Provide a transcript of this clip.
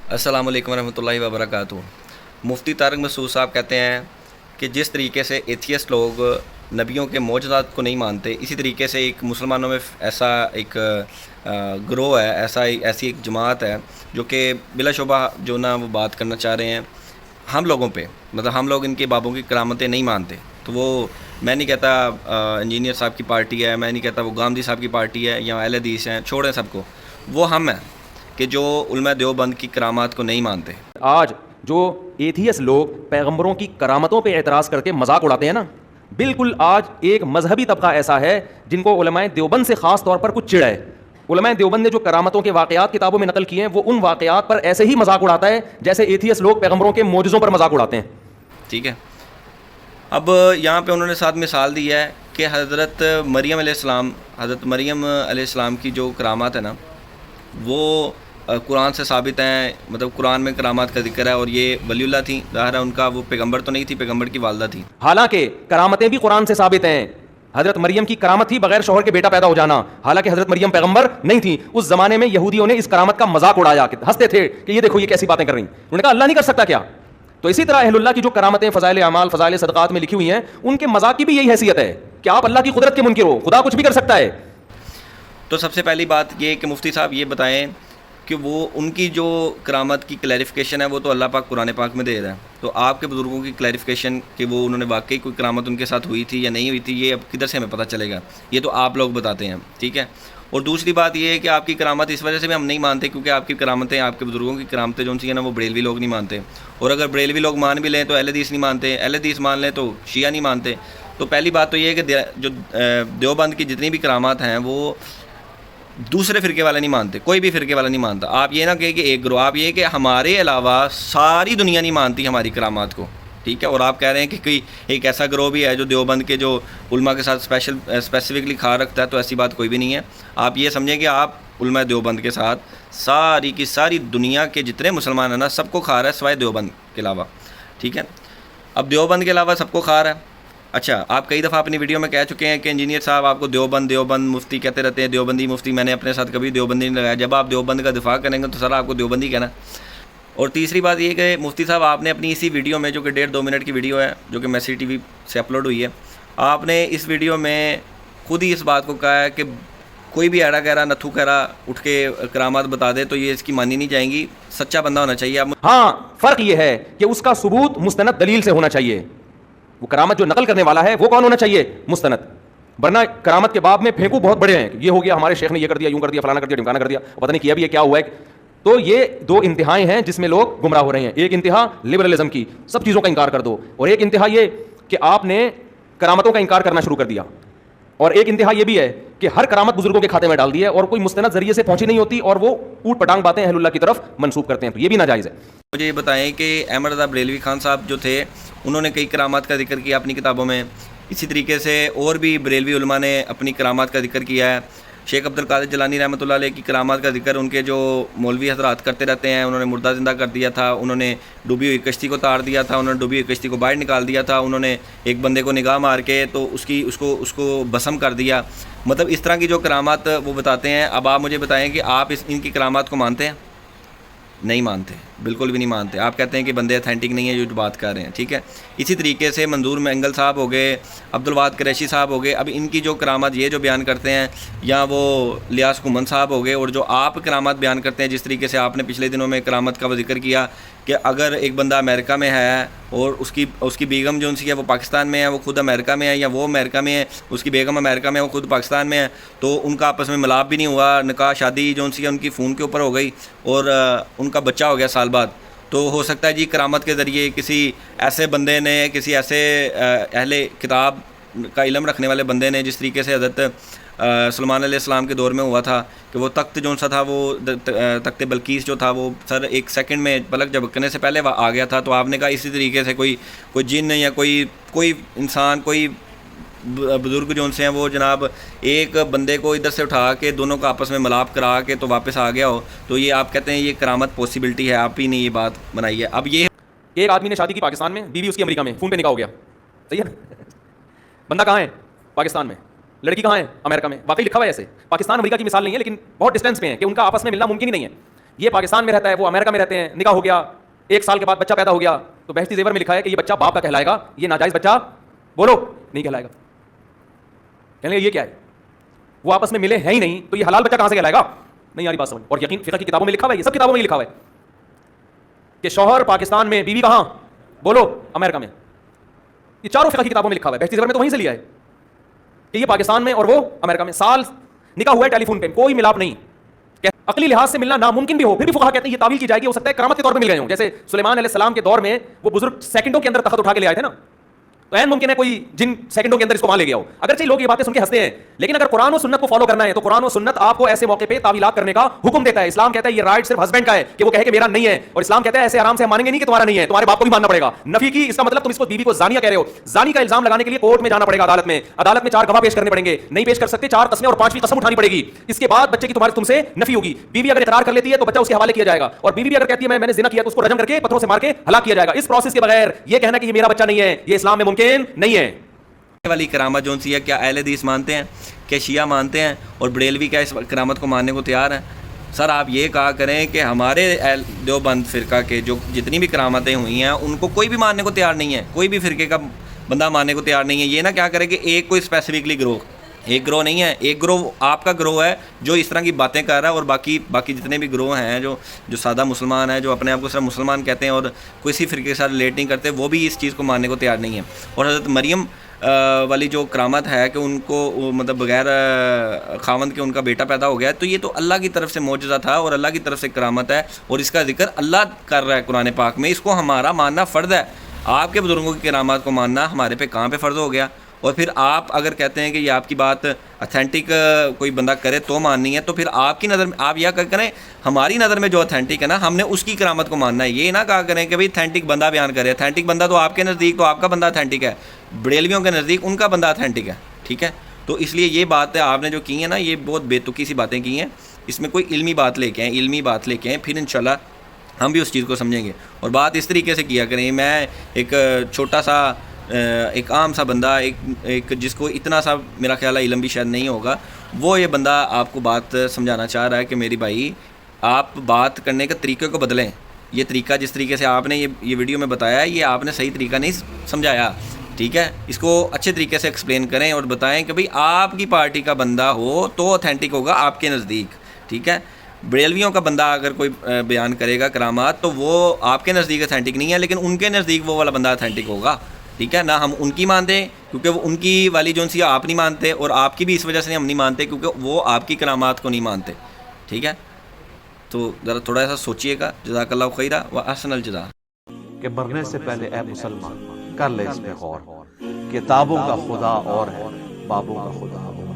अस्सलाम वालेकुम रहमतुल्लाहि व बरकातुहू। मुफ्ती तारिक मसूद साहब कहते हैं कि जिस तरीके से एथियस्ट लोग नबियों के मौजज़ात को नहीं मानते, इसी तरीके से एक मुसलमानों में ऐसा एक ग्रोह है, ऐसी एक जमात है जो कि बिलाशुबा जो ना वो बात करना चाह रहे हैं हम लोगों पे, मतलब हम लोग इनके बाबों की करामतें नहीं मानते। तो वो मैं नहीं कहता इंजीनियर साहब की पार्टी है, मैं नहीं कहता वो गांधी साहब की पार्टी है या अहले हदीस हैं, छोड़ें सबको। वो हम हैं कि जो उलमा देवबंद की करामात को नहीं मानते। आज जो एथियस लोग पैगंबरों की करामतों पे एतराज़ करके मजाक उड़ाते हैं ना, बिल्कुल आज एक मजहबी तबका ऐसा है जिनको उलमाए देवबंद से ख़ास तौर पर कुछ चिढ़ है। उलमाए देवबंद ने जो करामतों के वाक़यात किताबों में नकल किए हैं, वो उन वाक़यात पर ऐसे ही मजाक उड़ाता है जैसे एथियस लोग पैगंबरों के मोजज़ों पर मजाक उड़ाते हैं। ठीक है, अब यहाँ पे उन्होंने साथ मिसाल दी है कि हज़रत मरियम अलैहिस्सलाम की जो करामात है ना, वो कुरान से साबित हैं। मतलब कुरान में करामात का जिक्र है और ये वलीउल्लाह थी, ज़ाहिर है उनका वो पैगंबर तो नहीं थी, पैगंबर की वालदा थी। हालांकि करामतें भी कुरान से साबित हैं। हज़रत मरियम की करामत थी बगैर शौहर के बेटा पैदा हो जाना, हालांकि हज़रत मरियम पैगंबर नहीं थी। उस ज़माने में यहूदियों ने इस करामत का मजाक उड़ाया, हंसते थे कि ये देखो ये कैसी बातें कर रही। उन्होंने कहा अल्लाह नहीं कर सकता क्या? तो इसी तरह अहलुल्लाह की जो करामतें फ़ज़ाइल अमाल, फ़ज़ाइल सदक़ात में लिखी हुई हैं, उनके मजाक की भी यही हैसियत है कि आप अल्लाह की कुदरत के मुनकिर हो, खुदा कुछ भी कर सकता है। तो सबसे पहली बात ये कि मुफ्ती साहब ये बताएं कि वो उनकी जो करामत की क्लैरिफिकेशन है वो तो अल्लाह पाक कुरान पाक में दे रहा है, तो आपके बुज़ुर्गों की क्लैरिफिकेशन कि वो उन्होंने वाकई कोई करामत उनके साथ हुई थी या नहीं हुई थी, ये अब किधर से हमें पता चलेगा? ये तो आप लोग बताते हैं, ठीक है। और दूसरी बात ये है कि आपकी करामत इस वजह से भी हम नहीं मानते क्योंकि आपकी करामतें, आपके बुज़ुर्गों की करामतें जो सी हैं ना, वो बरेलवी लोग नहीं मानते। और अगर बरेलवी लोग मान भी लें तो अहले हदीस नहीं मानते, अहले हदीस मान लें तो शिया नहीं मानते। तो पहली बात तो ये है कि जो देवबंद की जितनी भी करामात हैं वो दूसरे फ़िरके वाले नहीं मानते, कोई भी फ़िरके वाला नहीं मानता। आप ये ना कहें कि एक ग्रोह, आप ये कि हमारे अलावा सारी दुनिया नहीं मानती हमारी करामात को, ठीक है। और आप कह रहे हैं कि कोई एक ऐसा ग्रोह भी है जो देवबंद के जो उलमा के साथ स्पेसिफिकली खा रखता है, तो ऐसी बात कोई भी नहीं है। आप ये समझें कि आप उलमा देवबंद के साथ सारी की सारी दुनिया के जितने मुसलमान हैं ना, सबको खा रहा है सिवाय देवबंद के अलावा, ठीक है। अब देवबंद के अलावा सबको खा रहा है। अच्छा, आप कई दफ़ा अपनी वीडियो में कह चुके हैं कि इंजीनियर साहब आपको देवबंद मुफ्ती कहते रहते हैं, देवबंदी मुफ्ती। मैंने अपने साथ कभी देवबंदी नहीं लगाया। जब आप देवबंद का दिफा करेंगे तो सर आपको देवबंदी कहना। और तीसरी बात ये कि मुफ्ती साहब आपने अपनी इसी वीडियो में, जो कि 1.5-2 मिनट की वीडियो है, जो कि मैसी टीवी से अपलोड हुई है, आपने इस वीडियो में खुद ही इस बात को कहा है कि कोई भी एड़ा गहरा नथु गहरा उठ के करामात बता दे तो ये इसकी मानी नहीं जाएंगी, सच्चा बंदा होना चाहिए। आप हाँ, फ़र्क ये है कि उसका सबूत मुस्तनद दलील से होना चाहिए। वो करामत जो नकल करने वाला है वो कौन होना चाहिए? मुस्तनद। वरना करामत के बाब में फेंकू बहुत बड़े हैं, ये हो गया, हमारे शेख ने ये कर दिया, यूं कर दिया, फलाना कर दिया, ढिमकाना कर दिया, पता नहीं किया भी है, क्या हुआ है। तो ये दो इंतहाएं हैं जिसमें लोग गुमराह हो रहे हैं। एक इंतहा लिबरलिज्म की, सब चीज़ों का इनकार कर दो, और एक इंतहा ये कि आपने करामतों का इनकार करना शुरू कर दिया। और एक इंतहा ये भी है कि हर करामत बुजुर्गों के खाते में डाल दी है और कोई मुस्तनद जरिए से पहुंची नहीं होती, और वो ऊट पटांग बातें अहलुल्लाह की तरफ मंसूब करते हैं, तो ये भी नाजायज़ है। मुझे ये बताएं कि अहमद रज़ा बरेलवी खान साहब जो थे, उन्होंने कई करामात का जिक्र किया अपनी किताबों में। इसी तरीके से और भी बरेलवी उलमा ने अपनी करामात का जिक्र किया है। शेख अब्दुल कादिर जिलानी रहमतुल्लाह अलैह की करामात का जिक्र उनके जो मौलवी हज़रात करते रहते हैं। उन्होंने मुर्दा ज़िंदा कर दिया था, उन्होंने डूबी हुई कश्ती को तार दिया था, उन्होंने डूबी हुई कश्ती को बाहर निकाल दिया था, उन्होंने एक बंदे को निगाह मार के तो उसको भस्म कर दिया। मतलब इस तरह की जो करामात वो बताते हैं। अब आप मुझे बताएं कि आप इनकी करामात को मानते हैं? नहीं मानते, बिल्कुल भी नहीं मानते। आप कहते हैं कि बंदे अथेंटिक नहीं है जो बात कर रहे हैं, ठीक है। इसी तरीके से मंजूर मैंगल साहब हो गए, अब्दुल वाद कुरैशी साहब हो गए। अब इनकी जो करामात ये जो बयान करते हैं, या वो लियास कुमन साहब हो गए, और जो आप करामात बयान करते हैं, जिस तरीके से आपने पिछले दिनों में करामत का जिक्र किया कि अगर एक बंदा अमेरिका में है और उसकी बेगम जो उनसी है वो पाकिस्तान में है, वो खुद अमेरिका में है, या वो अमेरिका में है, उसकी बेगम अमेरिका में है, वो खुद पाकिस्तान में है, तो उनका आपस में मिलाप भी नहीं हुआ, निकाह शादी जो उनसी है उनकी फ़ोन के ऊपर हो गई और उनका बच्चा हो गया साल बाद। तो हो सकता है जी करामत के ज़रिए किसी ऐसे बंदे ने, किसी ऐसे अहले किताब का इल्म रखने वाले बंदे ने, जिस तरीके से हज़रत सुलेमान अलैहिस्सलाम के दौर में हुआ था कि वो तख्त जो सा था, वो तख्त बल्कीस जो था, वो सर एक सेकंड में पलक झपकने से पहले आ गया था। तो आपने कहा इसी तरीके से कोई जिन या कोई इंसान, कोई बुज़ुर्ग जो उनसे हैं, वो जनाब एक बंदे को इधर से उठा के दोनों का आपस में मिलाप करा के तो वापस आ गया हो, तो ये आप कहते हैं ये करामत पॉसिबिलिटी है? आप ही ने ये बात बनाई है। अब ये एक आदमी ने शादी की पाकिस्तान में, बीवी उसकी अमेरिका में, फ़ोन पे निकाह हो गया, सही है। बंदा कहाँ है? पाकिस्तान में। लड़की कहाँ है? अमेरिका में। वाकई लिखा हुआ है ऐसे। पाकिस्तान अमेरिका की मिसाल नहीं है, लेकिन बहुत डिस्टेंस पे है कि उनका आपस में मिलना मुमकिन ही नहीं है। یہ پاکستان میں رہتا ہے، وہ امریکہ میں رہتے ہیں، نکاح ہو گیا، 1 سال کے بعد بچہ پیدا ہو گیا تو بہشتی زیور میں لکھا ہے کہ یہ بچہ باپ کا کہلائے گا، یہ ناجائز بچہ بولو نہیں کہلائے گا. کہنے یہ کیا ہے، وہ آپس میں ملے ہیں ہی نہیں تو یہ حلال بچہ کہاں سے کہلائے گا؟ نہیں یاری بات سمجھ. اور یقین فقہ کی کتابوں میں لکھا ہوا ہے، یہ سب کتابوں میں لکھا ہوا ہے کہ شوہر پاکستان میں، بیوی کہاں بولو امریکہ میں. یہ چاروں فقہ کی کتابوں میں لکھا ہوا ہے، بہشتی زیور میں تو وہیں سے لیا ہے کہ یہ پاکستان میں اور وہ امریکہ میں. سال نکاح ہوا ہے ٹیلی فون پہ، کوئی ملاپ نہیں. عقلی لحاظ سے ملنا ناممکن بھی ہو پھر بھی فقہا کہتے ہیں یہ تعویل کی جائے گی، ہو سکتا ہے کرامت کے طور پہ مل گئے ہوں. جیسے سلیمان علیہ السلام کے دور میں وہ بزرگ سیکنڈوں کے اندر تخت اٹھا کے لے آئے تھے نا، تو عین ممکن ہے کوئی جن سیکنڈوں کے اندر اس کو وہاں لے گیا ہو. اگرچہ لوگ یہ باتیں سن کے ہنستے ہیں، لیکن اگر قرآن و سنت کو فالو کرنا ہے تو قرآن و سنت آپ کو ایسے موقع پہ تعویلات کرنے کا حکم دیتا ہے. اسلام کہتا ہے یہ رائٹ صرف ہسبینڈ کا ہے کہ وہ کہے کہ میرا نہیں ہے، اور اسلام کہتا ہے ایسے آرام سے ہم مانیں گے نہیں کہ تمہارا نہیں ہے، تمہارے باپ کو بھی ماننا پڑے گا. نفی کی اس کا مطلب تم اس کو بیوی کو زانیہ کہہ رہے ہو. زانی کا الزام لگانے کے لیے کورٹ میں جانا پڑے گا، عدالت میں 4 گواہ پیش کرنے پڑیں گے، نہیں پیش کر سکتے 4 قسمیں اور 5ویں قسم اٹھانی پڑے گی. اس کے بعد بچے کی تم سے نفی ہوگی. بیوی اگر اقرار کر لیتی ہے تو بچہ اس کے حوالے کیا جائے گا، اور بیوی بھی اگر کہتی ہے میں نے زنا کیا تو اس کو رجم کر کے پتھروں سے مار کے ہلاک کیا جائے گا. اس پروسیس کے بغیر یہ کہنا کہ یہ میرا بچہ نہیں ہے، یہ اسلام میں ممکن نہیں ہے. والی کرامت جون سی ہے، کیا اہل حدیث مانتے ہیں، کیا شیعہ مانتے ہیں، اور بریلوی کیا اس کرامت کو ماننے کو تیار ہیں؟ سر آپ یہ کہا کریں کہ ہمارے دیوبند فرقہ کے جو جتنی بھی کرامتیں ہوئی ہیں ان کو کوئی بھی ماننے کو تیار نہیں ہے، کوئی بھی فرقے کا بندہ ماننے کو تیار نہیں ہے. یہ نہ کیا کرے کہ ایک کوئی اسپیسیفکلی گروہ، ایک گروہ نہیں ہے، ایک گروہ آپ کا گروہ ہے جو اس طرح کی باتیں کر رہا ہے، اور باقی جتنے بھی گروہ ہیں جو سادہ مسلمان ہیں، جو اپنے آپ کو صرف مسلمان کہتے ہیں اور کسی فرقے کے ساتھ ریلیٹ نہیں کرتے، وہ بھی اس چیز کو ماننے کو تیار نہیں ہے. اور حضرت مریم والی جو کرامت ہے کہ ان کو مطلب بغیر خاوند کے ان کا بیٹا پیدا ہو گیا، تو یہ تو اللہ کی طرف سے معجزہ تھا اور اللہ کی طرف سے کرامت ہے، اور اس کا ذکر اللہ کر رہا ہے قرآن پاک میں. اس کو ہمارا ماننا فرض ہے. آپ کے بزرگوں کی کرامات کو ماننا ہمارے پہ کہاں پہ فرض ہو گیا؟ اور پھر آپ اگر کہتے ہیں کہ یہ آپ کی بات اتھینٹک کوئی بندہ کرے تو ماننی ہے، تو پھر آپ کی نظر میں آپ یہ کریں ہماری نظر میں جو اتھینٹک ہے نا ہم نے اس کی کرامت کو ماننا ہے. یہ نہ کہا کریں کہ بھئی اتھینٹک بندہ بیان کرے. اتھینٹک بندہ تو آپ کے نزدیک تو آپ کا بندہ اتھینٹک ہے، بریلویوں کے نزدیک ان کا بندہ اتھینٹک ہے. ٹھیک ہے، تو اس لیے یہ بات ہے آپ نے جو کی ہے نا یہ بہت بے تکی سی باتیں کی ہیں. اس میں کوئی علمی بات لے کے آئیں، علمی بات لے کے آئیں، پھر انشاءاللہ ہم بھی اس چیز کو سمجھیں گے. اور بات اس طریقے سے کیا کریں، میں ایک چھوٹا سا ایک عام سا بندہ، ایک جس کو اتنا سا میرا خیال ہے علم بھی شاید نہیں ہوگا، وہ یہ بندہ آپ کو بات سمجھانا چاہ رہا ہے کہ میری بھائی آپ بات کرنے کے طریقے کو بدلیں. یہ طریقہ جس طریقے سے آپ نے یہ ویڈیو میں بتایا ہے یہ آپ نے صحیح طریقہ نہیں سمجھایا. ٹھیک ہے، اس کو اچھے طریقے سے ایکسپلین کریں اور بتائیں کہ بھئی آپ کی پارٹی کا بندہ ہو تو اتھینٹک ہوگا آپ کے نزدیک. ٹھیک ہے، بریلویوں کا بندہ اگر کوئی بیان کرے گا کرامات تو وہ آپ کے نزدیک اتھینٹک نہیں ہے، لیکن ان کے نزدیک وہ والا بندہ اتھینٹک ہوگا. ٹھیک ہے، نہ ہم ان کی مانتے کیونکہ وہ ان کی والی جو سی آپ نہیں مانتے، اور آپ کی بھی اس وجہ سے ہم نہیں مانتے کیونکہ وہ آپ کی کرامات کو نہیں مانتے. ٹھیک ہے، تو ذرا تھوڑا سا سوچئے گا. جزاک اللہ خیرہ و احسن الجزا. کہ مرنے سے پہلے اے مسلمان کر لے اس پہ غور، کتابوں کا خدا اور ہے، بابوں کا خدا اور